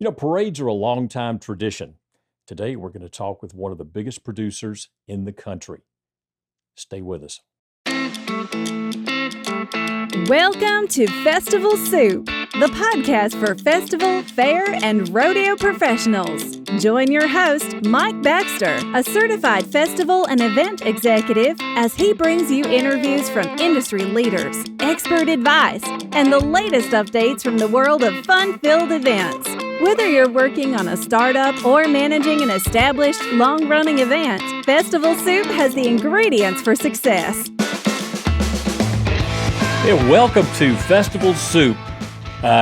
Parades are a long-time tradition. Today, we're going to talk with one of the biggest producers in the country. Stay with us. Welcome to Festival Soup, the podcast for festival, fair, and rodeo professionals. Join your host, Mike Baxter, a certified festival and event executive, as he brings you interviews from industry leaders, expert advice, and the latest updates from the world of fun-filled events. Whether you're working on a startup or managing an established, long-running event, Festival Soup has the ingredients for success. Hey, welcome to Festival Soup.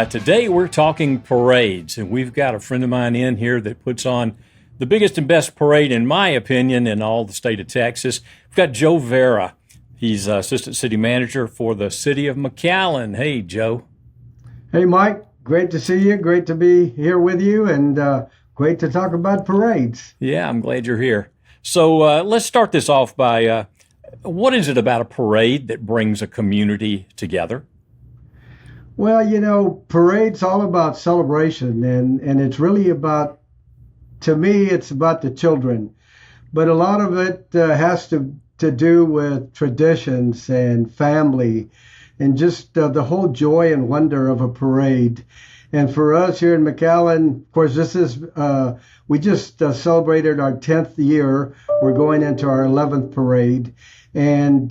Today we're talking parades, and we've got a friend of mine in here that puts on the biggest and best parade, in my opinion, in all the state of Texas. We've got Joe Vera. He's Assistant City Manager for the City of McAllen. Hey, Joe. Hey, Mike. Great to see you. Great to be here with you, and great to talk about parades. Yeah, I'm glad you're here. So let's start this off by what is it about a parade that brings a community together? Well, parade's all about celebration, and it's really about, to me, it's about the children. But a lot of it has to do with traditions and family and just the whole joy and wonder of a parade. And for us here in McAllen, of course, this is, we just celebrated our 10th year. We're going into our 11th parade. And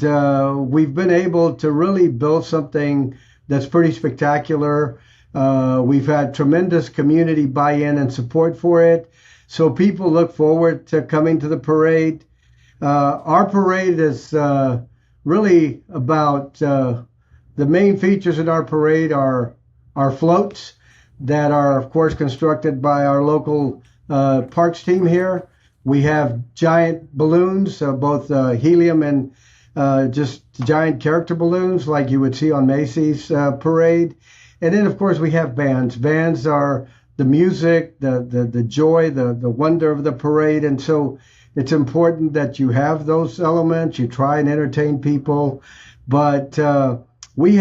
we've been able to really build something that's pretty spectacular. We've had tremendous community buy-in and support for it. So people look forward to coming to the parade. Our parade is really about the main features in our parade are our floats that are, of course, constructed by our local parks team here. We have giant balloons, both helium and just giant character balloons like you would see on Macy's parade. And then, of course, we have bands. Bands are the music, the joy, the wonder of the parade. And so it's important that you have those elements. You try and entertain people. But we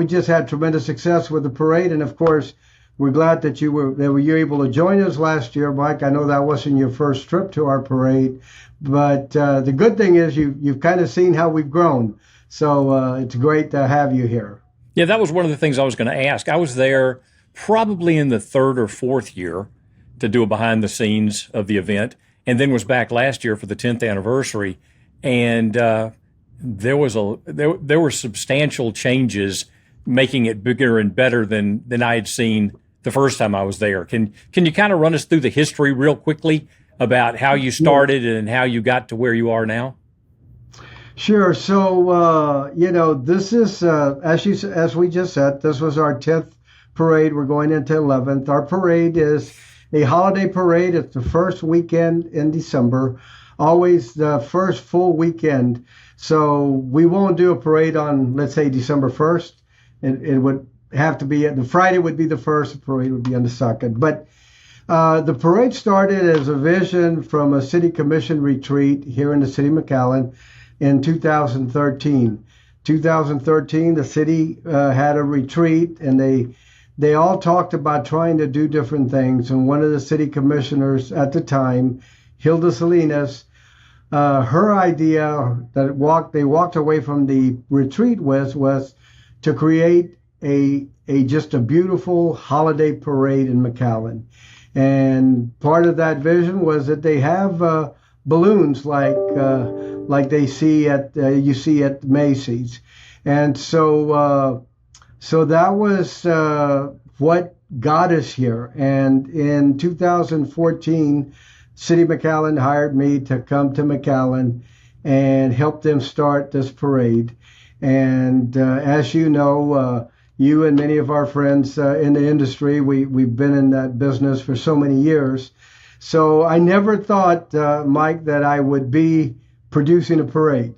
just had tremendous success with the parade. And of course, we're glad that you were able to join us last year, Mike. I know that wasn't your first trip to our parade, but the good thing is you've kind of seen how we've grown. So it's great to have you here. Yeah, that was one of the things I was going to ask. I was there probably in the third or fourth year to do a behind the scenes of the event, and then was back last year for the 10th anniversary. And there were substantial changes, making it bigger and better than I had seen the first time I was there. Can you kind of run us through the history real quickly about how you started and how you got to where you are now? Sure. So this is as we just said, this was our 10th parade. We're going into 11th. Our parade is a holiday parade. It's the first weekend in December, always the first full weekend. So we won't do a parade on, let's say, December 1st. It would have to be, the Friday would be the first, the parade would be on the second. But the parade started as a vision from a city commission retreat here in the city of McAllen in 2013. 2013, the city had a retreat, and they all talked about trying to do different things. And one of the city commissioners at the time, Hilda Salinas, her idea that they walked away from the retreat with was to create just a beautiful holiday parade in McAllen. And part of that vision was that they have balloons like you see at Macy's. And so that was what got us here. And in 2014, City of McAllen hired me to come to McAllen and help them start this parade. And as you know, you and many of our friends in the industry, we've been in that business for so many years. So I never thought, Mike, that I would be producing a parade.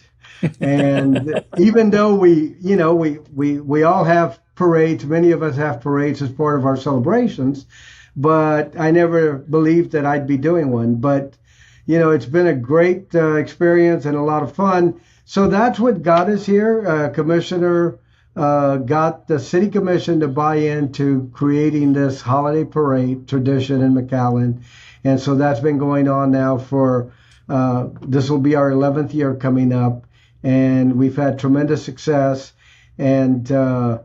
And even though we all have parades, many of us have parades as part of our celebrations, but I never believed that I'd be doing one. But, it's been a great experience and a lot of fun. So that's what got us here. Commissioner got the city commission to buy into creating this holiday parade tradition in McAllen. And so that's been going on now for, this will be our 11th year coming up. And we've had tremendous success. And I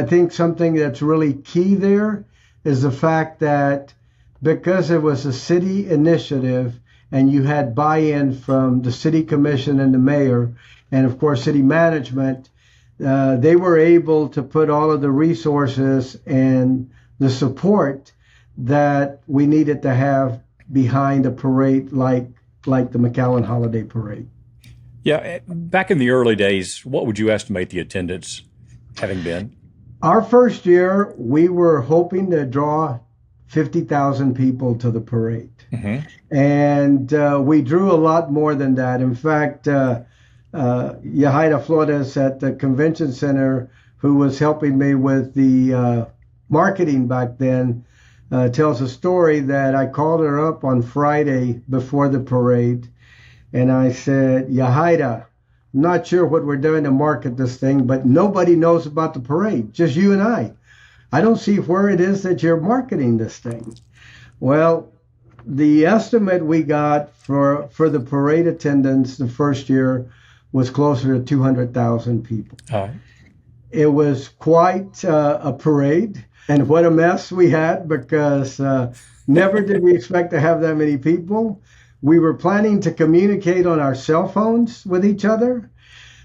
think something that's really key there is the fact that because it was a city initiative and you had buy-in from the city commission and the mayor, and of course city management, they were able to put all of the resources and the support that we needed to have behind a parade like the McAllen Holiday Parade. Yeah, back in the early days, what would you estimate the attendance having been? Our first year, we were hoping to draw 50,000 people to the parade. Mm-hmm. And we drew a lot more than that. In fact, Yahaira Flores at the convention center, who was helping me with the marketing back then, tells a story that I called her up on Friday before the parade. And I said, Yahaira, I'm not sure what we're doing to market this thing, but nobody knows about the parade, just you and I. I don't see where it is that you're marketing this thing. Well, the estimate we got for the parade attendance the first year was closer to 200,000 people. It was quite a parade, and what a mess we had, because never did we expect to have that many people. We were planning to communicate on our cell phones with each other.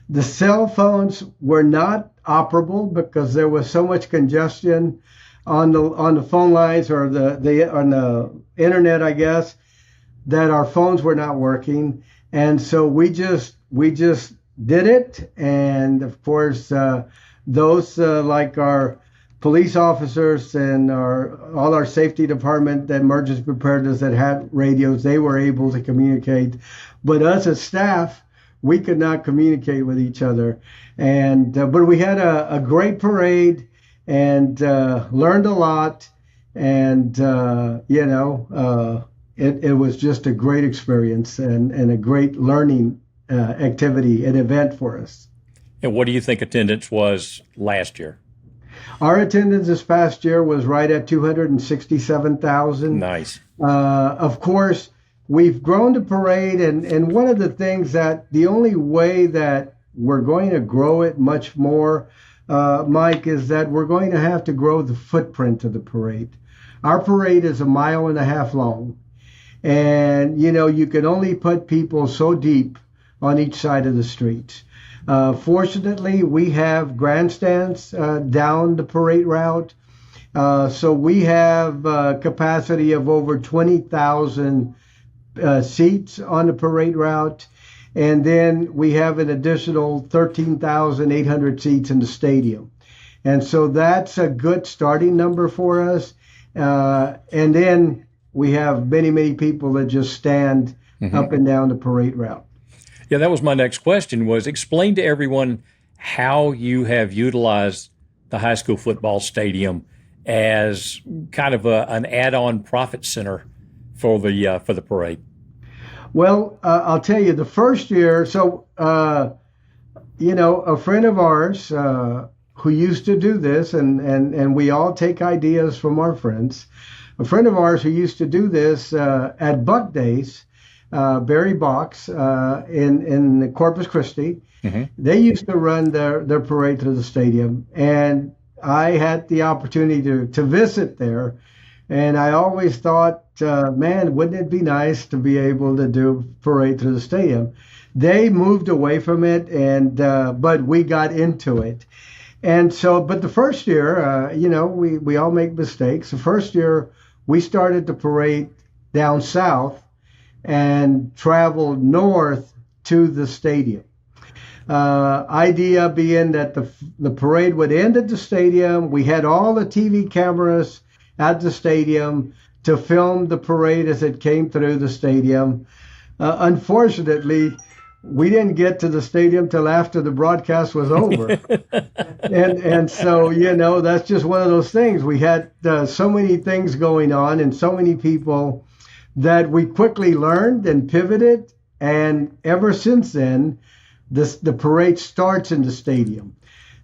The cell phones were not operable because there was so much congestion on the phone lines or on the internet, I guess, that our phones were not working. And so we just did it. And of course, those like our police officers and all our safety department, the emergency preparedness that had radios, they were able to communicate. But us as staff, we could not communicate with each other. And but we had a great parade and learned a lot. And it was just a great experience and a great learning activity and event for us. And what do you think attendance was last year? Our attendance this past year was right at 267,000. Nice. Of course, we've grown the parade, and one of the things that the only way that we're going to grow it much more, Mike, is that we're going to have to grow the footprint of the parade. Our parade is 1.5 miles long, and you can only put people so deep on each side of the streets. Fortunately, we have grandstands down the parade route. So we have capacity of over 20,000 seats on the parade route. And then we have an additional 13,800 seats in the stadium. And so that's a good starting number for us. And then we have many, many people that just stand up and down the parade route. Yeah, that was my next question, was explain to everyone how you have utilized the high school football stadium as kind of an add-on profit center for the parade. Well, I'll tell you, the first year, so, a friend of ours who used to do this, and we all take ideas from our friends, a friend of ours who used to do this at Buck Days, Barry Box in Corpus Christi. Mm-hmm. They used to run their parade through the stadium, and I had the opportunity to visit there, and I always thought, man, wouldn't it be nice to be able to do parade through the stadium? They moved away from it, but we got into it. And so, but the first year, we all make mistakes. The first year, we started the parade down south and traveled north to the stadium. Idea being that the parade would end at the stadium. We had all the TV cameras at the stadium to film the parade as it came through the stadium. Unfortunately, we didn't get to the stadium till after the broadcast was over. and so, that's just one of those things. We had so many things going on and so many people that we quickly learned and pivoted. And ever since then, the parade starts in the stadium.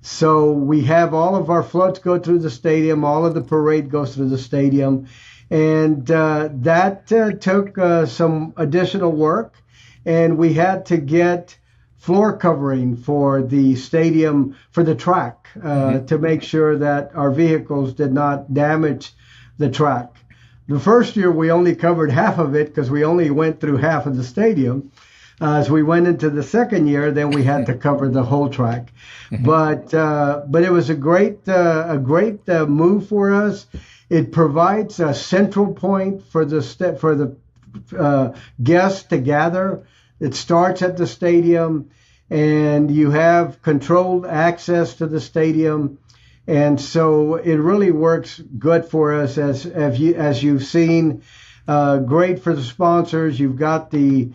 So we have all of our floats go through the stadium. All of the parade goes through the stadium. And that took some additional work. And we had to get floor covering for the stadium, for the track, to make sure that our vehicles did not damage the track. The first year we only covered half of it because we only went through half of the stadium. As we went into the second year, then we had to cover the whole track. But it was a great move for us. It provides a central point for the guests to gather. It starts at the stadium, and you have controlled access to the stadium. And so it really works good for us, as you've seen. Great for the sponsors. You've got the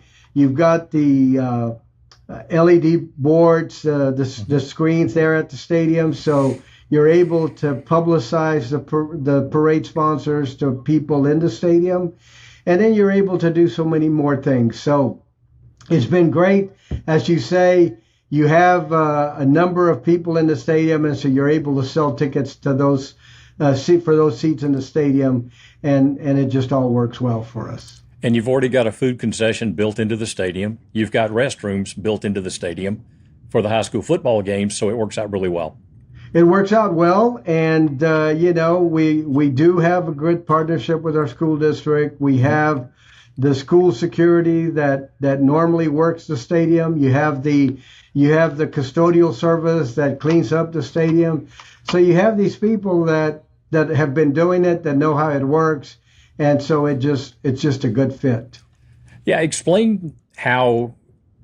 LED boards, the screens there at the stadium, so you're able to publicize the parade sponsors to people in the stadium, and then you're able to do so many more things. So it's been great. As you say, you have a number of people in the stadium, and so you're able to sell tickets to those for those seats in the stadium, and it just all works well for us. And you've already got a food concession built into the stadium. You've got restrooms built into the stadium for the high school football games, so it works out really well. It works out well, and we do have a good partnership with our school district. We have the school security that normally works the stadium. You have the custodial service that cleans up the stadium. So you have these people that have been doing it, that know how it works. And so it's just a good fit. Yeah, explain how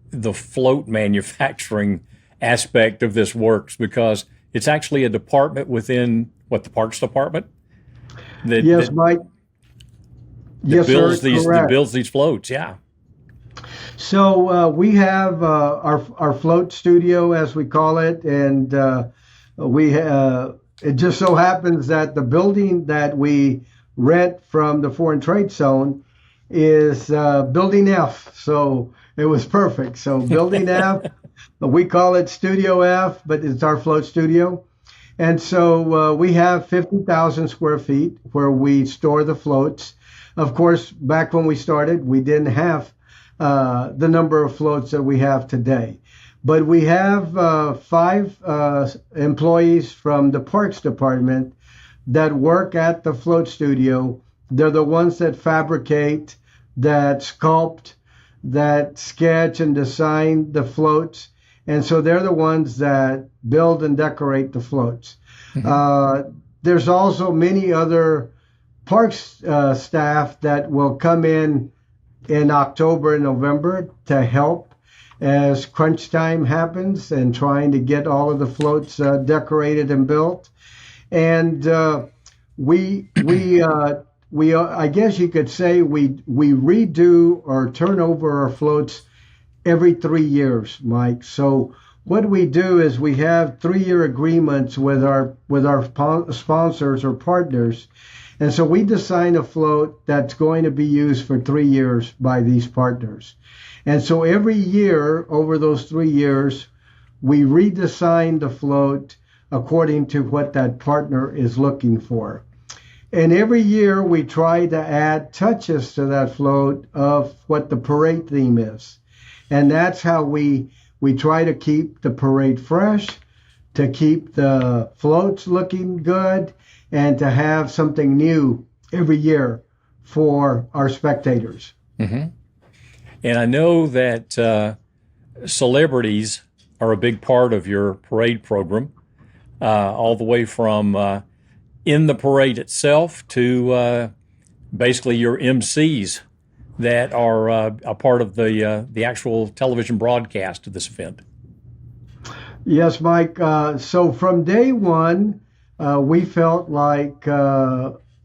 the float manufacturing aspect of this works, because it's actually a department within the Parks Department. Yes, Mike. Yes, builds sir, that builds these floats. Yeah. So we have our float studio, as we call it, and it just so happens that the building that we rent from the Foreign Trade Zone is Building F. So it was perfect. So Building F, we call it Studio F, but it's our float studio. And so we have 50,000 square feet where we store the floats. Of course, back when we started, we didn't have the number of floats that we have today. But we have 5 employees from the Parks Department that work at the float studio. They're the ones that fabricate, that sculpt, that sketch and design the floats. And so they're the ones that build and decorate the floats. There's also many other parks staff that will come in October and November to help as crunch time happens and trying to get all of the floats decorated and built. And we I guess you could say we redo or turn over our floats every 3 years, Mike. So what we do is we have 3-year agreements with our sponsors or partners. And so we design a float that's going to be used for 3 years by these partners. And so every year over those 3 years, we redesign the float according to what that partner is looking for. And every year we try to add touches to that float of what the parade theme is. And that's how we try to keep the parade fresh, to keep the floats looking good, and to have something new every year for our spectators. Mm-hmm. And I know that celebrities are a big part of your parade program, all the way from in the parade itself to basically your MCs that are a part of the actual television broadcast of this event. Yes, Mike. So from day one, we felt like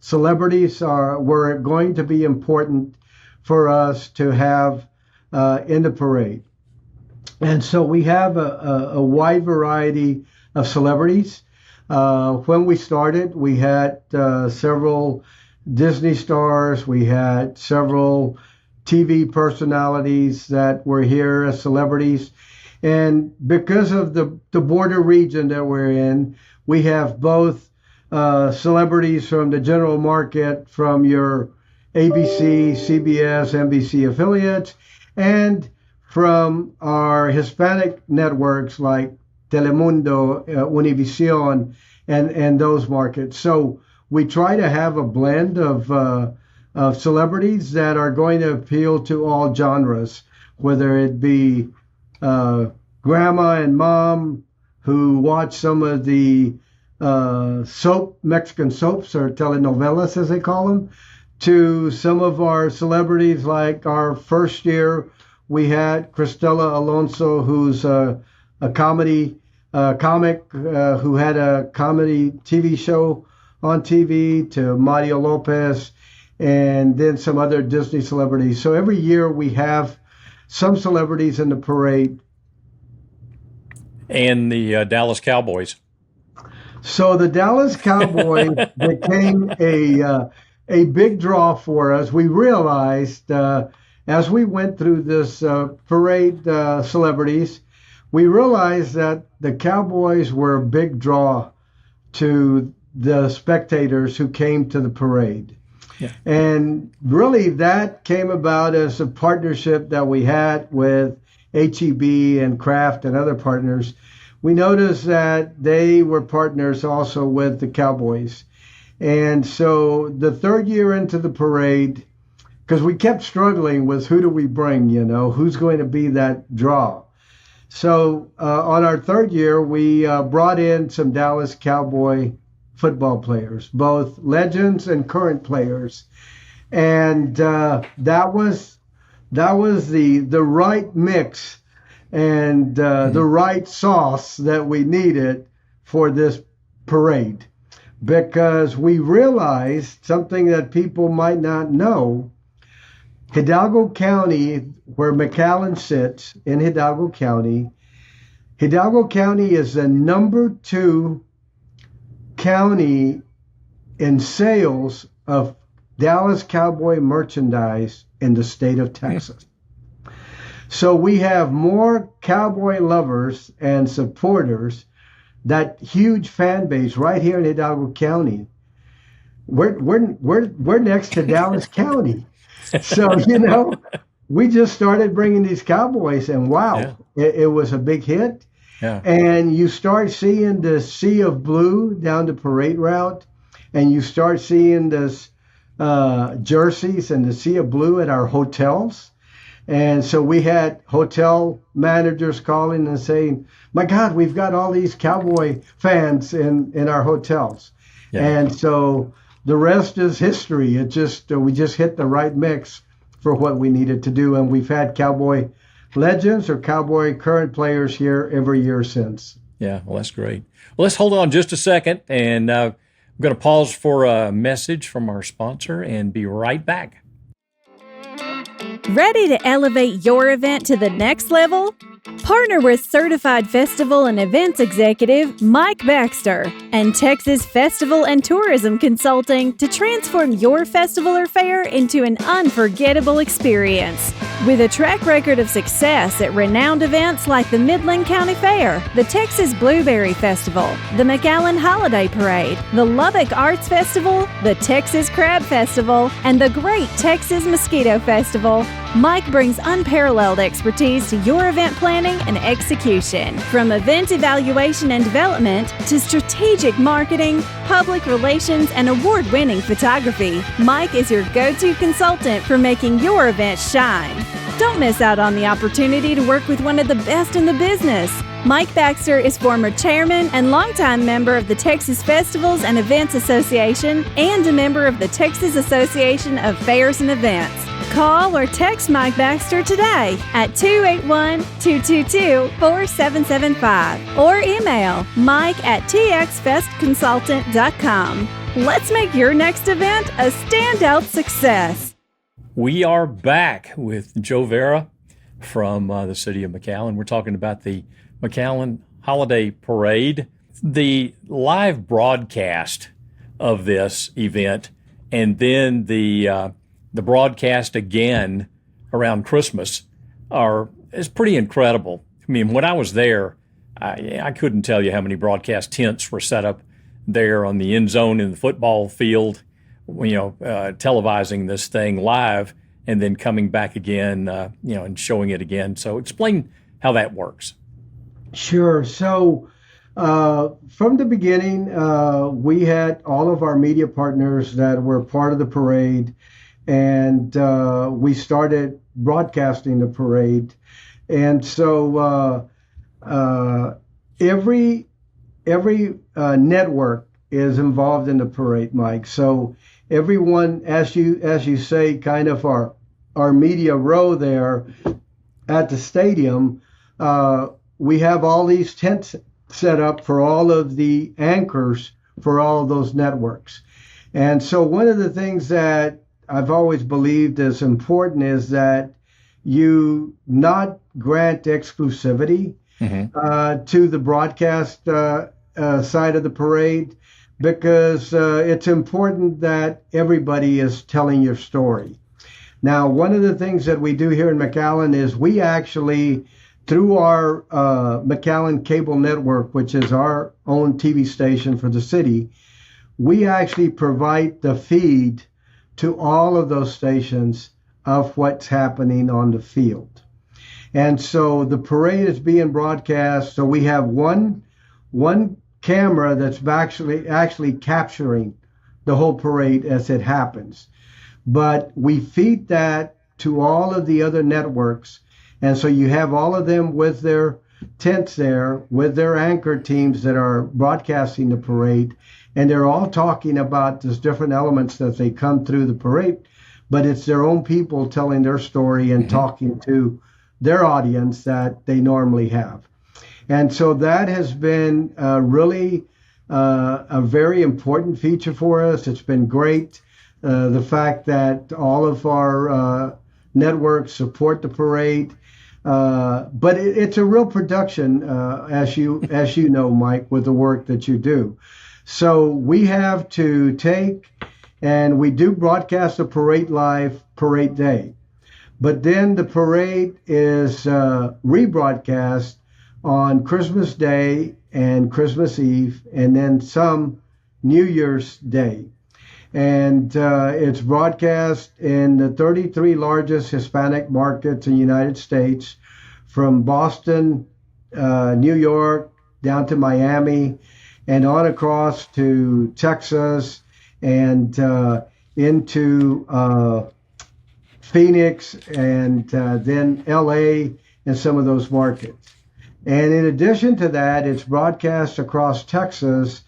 celebrities were going to be important for us to have in the parade. And so we have a wide variety of celebrities. When we started, we had several Disney stars. We had several TV personalities that were here as celebrities. And because of the border region that we're in, we have both celebrities from the general market, from your ABC, CBS, NBC affiliates, and from our Hispanic networks like Telemundo, Univision, and those markets. So we try to have a blend of celebrities that are going to appeal to all genres, whether it be grandma and mom who watch some of the Mexican soaps or telenovelas, as they call them, to some of our celebrities. Like our first year, we had Cristela Alonso, who's a comic who had a comedy TV show on TV, to Mario Lopez, and then some other Disney celebrities. So every year we have some celebrities in the parade. And the Dallas Cowboys. So the Dallas Cowboys became a big draw for us. We realized as we went through this parade celebrities, we realized that the Cowboys were a big draw to the spectators who came to the parade. Yeah. And really that came about as a partnership that we had with HEB and Kraft and other partners. We noticed that they were partners also with the Cowboys. And so the third year into the parade, because we kept struggling with who do we bring, who's going to be that draw. So on our third year, we brought in some Dallas Cowboy football players, both legends and current players. And that was the right mix and the right sauce that we needed for this parade, because we realized something that people might not know. Hidalgo County, where McAllen sits in Hidalgo County is the number 2 county in sales of Dallas Cowboy merchandise in the state of Texas. So we have more cowboy lovers and supporters, that huge fan base right here in Hidalgo County. We're next to Dallas County. So, we just started bringing these cowboys, and wow, it was a big hit. Yeah. And you start seeing the sea of blue down the parade route, and you start seeing this jerseys and the sea of blue at our hotels. And so we had hotel managers calling and saying, my God, we've got all these cowboy fans in our hotels. Yeah. And so the rest is history. We just hit the right mix for what we needed to do. And we've had cowboy legends or cowboy current players here every year since. Yeah, well, that's great. Well, let's hold on just a second. And I'm going to pause for a message from our sponsor and be right back. Ready to elevate your event to the next level? Partner with Certified Festival and Events Executive Mike Baxter and Texas Festival and Tourism Consulting to transform your festival or fair into an unforgettable experience. With a track record of success at renowned events like the Midland County Fair, the Texas Blueberry Festival, the McAllen Holiday Parade, the Lubbock Arts Festival, the Texas Crab Festival, and the Great Texas Mosquito Festival, Mike brings unparalleled expertise to your event planning and execution. From event evaluation and development to strategic marketing, public relations, and award-winning photography, Mike is your go-to consultant for making your event shine. Don't miss out on the opportunity to work with one of the best in the business. Mike Baxter is former chairman and longtime member of the Texas Festivals and Events Association and a member of the Texas Association of Fairs and Events. Call or text Mike Baxter today at 281-222-4775 or email mike@txfestconsultant.com. Let's make your next event a standout success. We are back with Joe Vera from the City of McAllen. We're talking about the McAllen Holiday Parade, the live broadcast of this event, and then the broadcast again around Christmas is pretty incredible. I mean, when I was there, I couldn't tell you how many broadcast tents were set up there on the end zone in the football field, televising this thing live and then coming back again, and showing it again. So explain how that works. Sure. So from the beginning, we had all of our media partners that were part of the parade, and we started broadcasting the parade. And so every network is involved in the parade, Mike. So everyone, as you say, kind of our media row there at the stadium, we have all these tents set up for all of the anchors for all of those networks. And so one of the things that I've always believed is important is that you not grant exclusivity to the broadcast side of the parade, because it's important that everybody is telling your story. Now, one of the things that we do here in McAllen is we actually, through our McAllen Cable Network, which is our own TV station for the city, we actually provide the feed to all of those stations of what's happening on the field. And so the parade is being broadcast. So we have one camera that's actually capturing the whole parade as it happens. But we feed that to all of the other networks. And so you have all of them with their tents there, with their anchor teams that are broadcasting the parade. And they're all talking about these different elements that they come through the parade. But it's their own people telling their story and talking to their audience that they normally have. And so that has been really a very important feature for us. It's been great. The fact that all of our networks support the parade. But it's a real production, as you know, Mike, with the work that you do. So we have to take, and we do broadcast the parade live parade day. But then the parade is rebroadcast on Christmas Day and Christmas Eve, and then some New Year's Day. And it's broadcast in the 33 largest Hispanic markets in the United States, from Boston, New York, down to Miami, and on across to Texas and into Phoenix, and then LA and some of those markets. And in addition to that, it's broadcast across Texas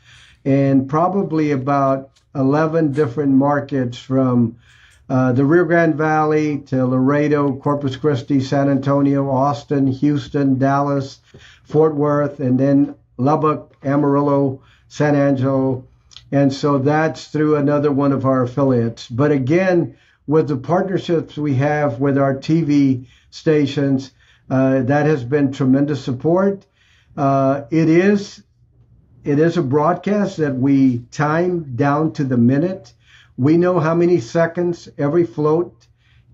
in probably about 11 different markets, from the Rio Grande Valley to Laredo, Corpus Christi, San Antonio, Austin, Houston, Dallas, Fort Worth, and then Lubbock, Amarillo, San Angelo. And so that's through another one of our affiliates. But again, with the partnerships we have with our TV stations, that has been tremendous support. It is a broadcast that we time down to the minute. We know how many seconds every float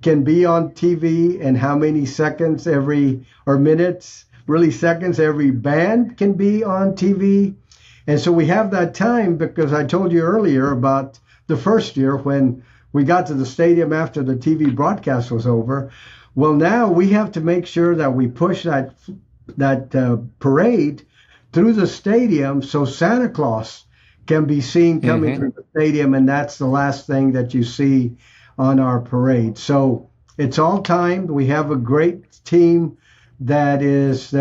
can be on TV, and how many seconds minutes, really seconds, every band can be on TV. And so we have that time, because I told you earlier about the first year when we got to the stadium after the TV broadcast was over. Well, now we have to make sure that we push that parade through the stadium so Santa Claus can be seen coming through the stadium, and that's the last thing that you see on our parade. So it's all timed. We have a great team that is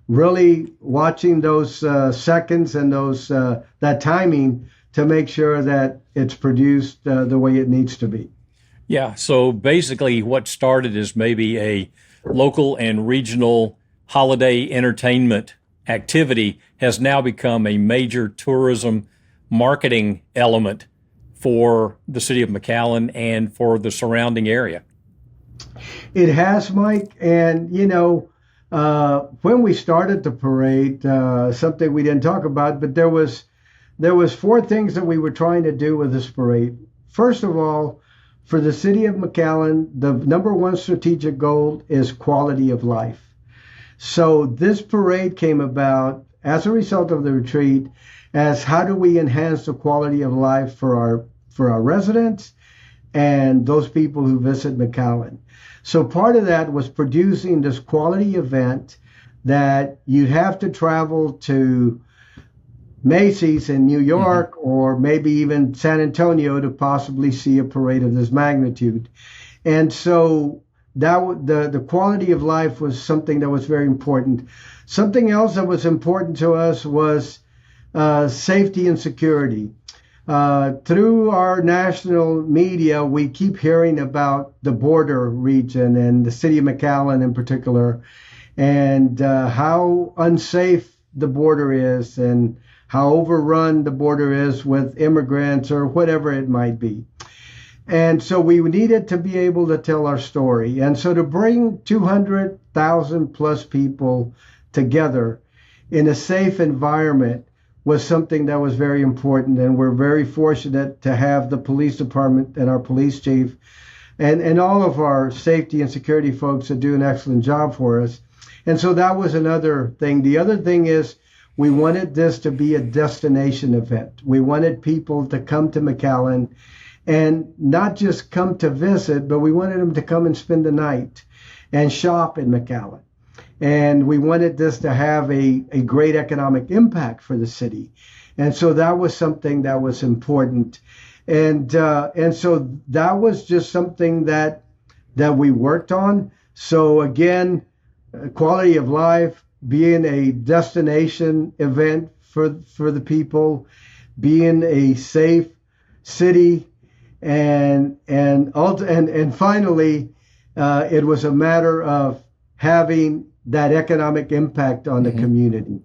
really watching those seconds and that timing to make sure that it's produced the way it needs to be. Yeah, so basically what started as maybe a local and regional holiday entertainment activity has now become a major tourism marketing element for the city of McAllen and for the surrounding area. It has, Mike. And, when we started the parade, something we didn't talk about, but there was 4 things that we were trying to do with this parade. First of all, for the city of McAllen, the number one strategic goal is quality of life. So this parade came about as a result of the retreat, as how do we enhance the quality of life for our residents and those people who visit McAllen. So part of that was producing this quality event that you'd have to travel to Macy's in New York or maybe even San Antonio to possibly see a parade of this magnitude. And so that the quality of life was something that was very important. Something else that was important to us was safety and security. Through our national media, we keep hearing about the border region and the city of McAllen in particular, and how unsafe the border is and how overrun the border is with immigrants or whatever it might be. And so we needed to be able to tell our story. And so to bring 200,000 plus people together in a safe environment was something that was very important. And we're very fortunate to have the police department and our police chief and all of our safety and security folks that do an excellent job for us. And so that was another thing. The other thing is we wanted this to be a destination event. We wanted people to come to McAllen and not just come to visit, but we wanted them to come and spend the night and shop in McAllen. And we wanted this to have a great economic impact for the city. And so that was something that was important. And so that was just something that we worked on. So again, quality of life, being a destination event for the people, being a safe city, and finally, it was a matter of having that economic impact on the community.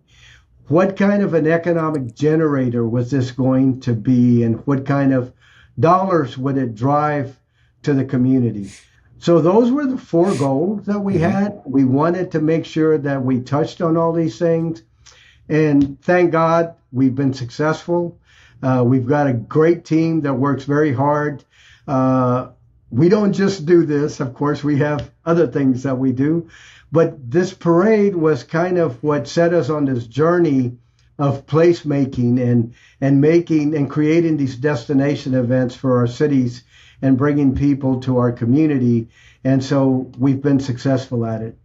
What kind of an economic generator was this going to be, and what kind of dollars would it drive to the community? So those were the four goals that we had. We wanted to make sure that we touched on all these things. And thank God we've been successful. We've got a great team that works very hard. We don't just do this. Of course, we have other things that we do. But this parade was kind of what set us on this journey of placemaking and creating these destination events for our cities and bringing people to our community. And so we've been successful at it.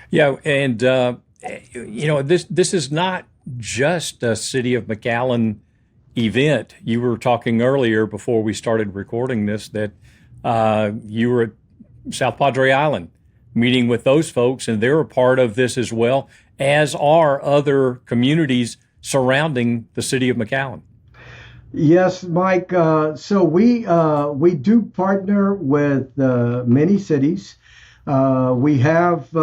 Yeah, and this is not just a City of McAllen event. You were talking earlier before we started recording this that you were at South Padre Island meeting with those folks, and they're a part of this as well, as are other communities surrounding the City of McAllen. Yes, Mike. So we do partner with many cities. We have,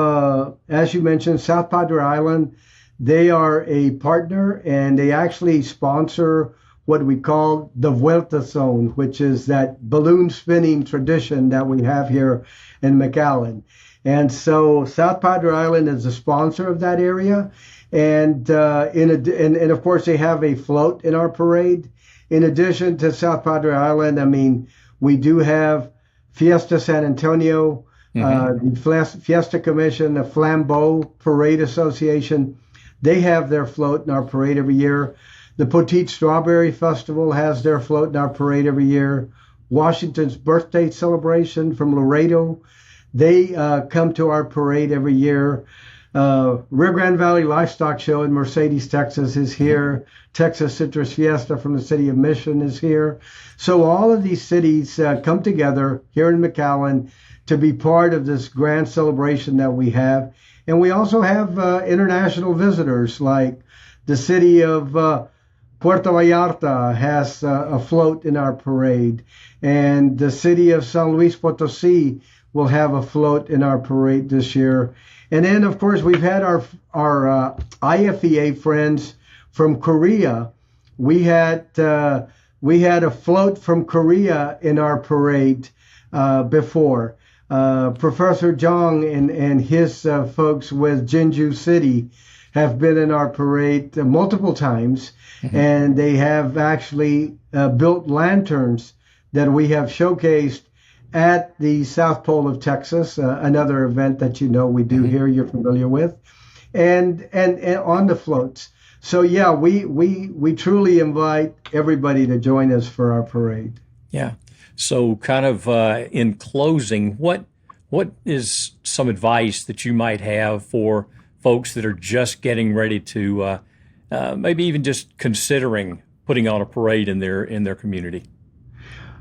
as you mentioned, South Padre Island. They are a partner, and they actually sponsor what we call the Vuelta Zone, which is that balloon spinning tradition that we have here in McAllen. And so South Padre Island is a sponsor of that area, and of course they have a float in our parade. In addition to South Padre Island, I mean, we do have Fiesta San Antonio, the Fiesta Commission, the Flambeau Parade Association. They have their float in our parade every year. The Petite Strawberry Festival has their float in our parade every year. Washington's birthday celebration from Laredo, they come to our parade every year. Rio Grande Valley Livestock Show in Mercedes, Texas is here. Texas Citrus Fiesta from the city of Mission is here. So all of these cities come together here in McAllen to be part of this grand celebration that we have. And we also have international visitors, like the city of Puerto Vallarta has a float in our parade. And the city of San Luis Potosí will have a float in our parade this year. And then, of course, we've had our IFEA friends from Korea. We had a float from Korea in our parade before. Professor Jong and his folks with Jeonju City have been in our parade multiple times, and they have actually built lanterns that we have showcased at the South Pole of Texas, another event that we do here, you're familiar with, and on the floats. So yeah, we truly invite everybody to join us for our parade. Yeah. So kind of in closing, what is some advice that you might have for folks that are just getting ready to maybe even just considering putting on a parade in their community?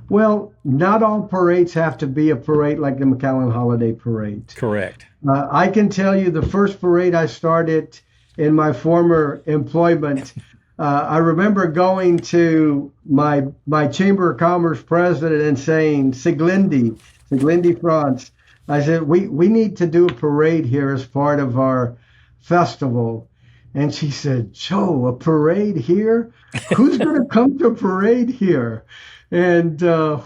Well, not all parades have to be a parade like the McAllen Holiday Parade. Correct. I can tell you the first parade I started in my former employment, I remember going to my Chamber of Commerce president and saying, Siglindi, France, I said, we need to do a parade here as part of our festival. And she said, Joe, a parade here? Who's going to come to a parade here? And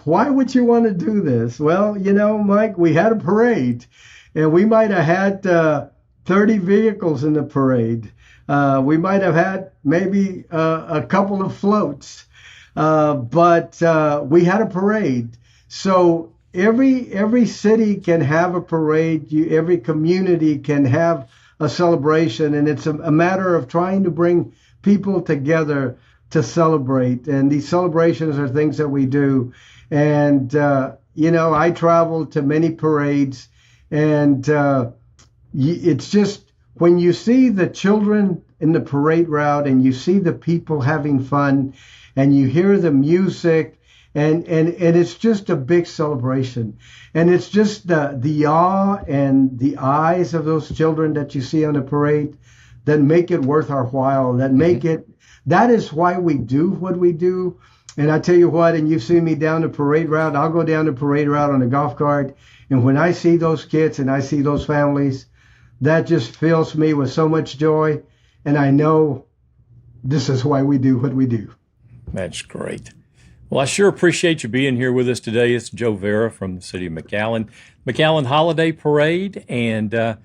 why would you want to do this? Well, Mike, we had a parade, and we might have had 30 vehicles in the parade. We might have had maybe a couple of floats, but we had a parade. So every city can have a parade. Every community can have a celebration, and it's a matter of trying to bring people together to celebrate. And these celebrations are things that we do. And I travel to many parades, and it's just when you see the children in the parade route and you see the people having fun and you hear the music, and it's just a big celebration. And it's just the awe and the eyes of those children that you see on the parade that make it worth our while, that is why we do what we do. And I tell you what, and you've seen me down the parade route, I'll go down the parade route on a golf cart, and when I see those kids and I see those families, that just fills me with so much joy. And I know this is why we do what we do. That's great. Well, I sure appreciate you being here with us today. It's Joe Vera from the City of McAllen, McAllen Holiday Parade, and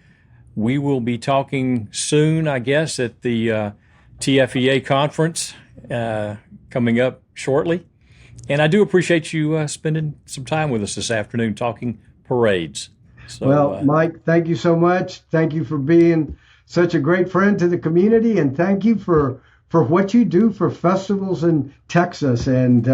we will be talking soon, I guess, at the TFEA conference coming up shortly. And I do appreciate you spending some time with us this afternoon talking parades. So, well, Mike, thank you so much. Thank you for being such a great friend to the community, and thank you for what you do for festivals in Texas. And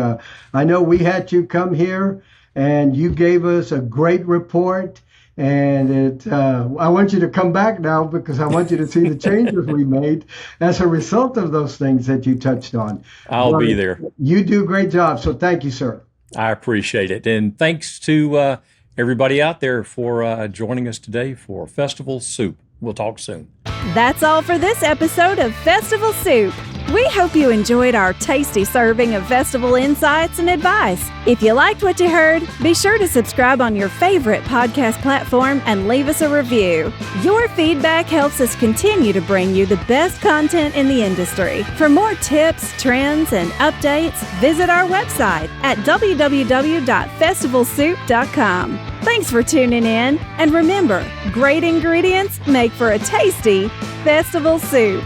I know we had you come here, and you gave us a great report. And I want you to come back now because I want you to see the changes we made as a result of those things that you touched on. I'll be there. You do a great job. So thank you, sir. I appreciate it. And thanks to everybody out there for joining us today for Festival Soup. We'll talk soon. That's all for this episode of Festival Soup. We hope you enjoyed our tasty serving of festival insights and advice. If you liked what you heard, be sure to subscribe on your favorite podcast platform and leave us a review. Your feedback helps us continue to bring you the best content in the industry. For more tips, trends, and updates, visit our website at www.festivalsoup.com. Thanks for tuning in, and remember, great ingredients make for a tasty festival soup.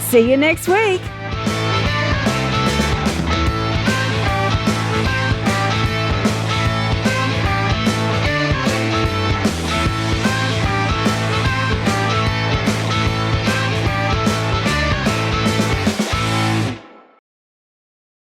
See you next week.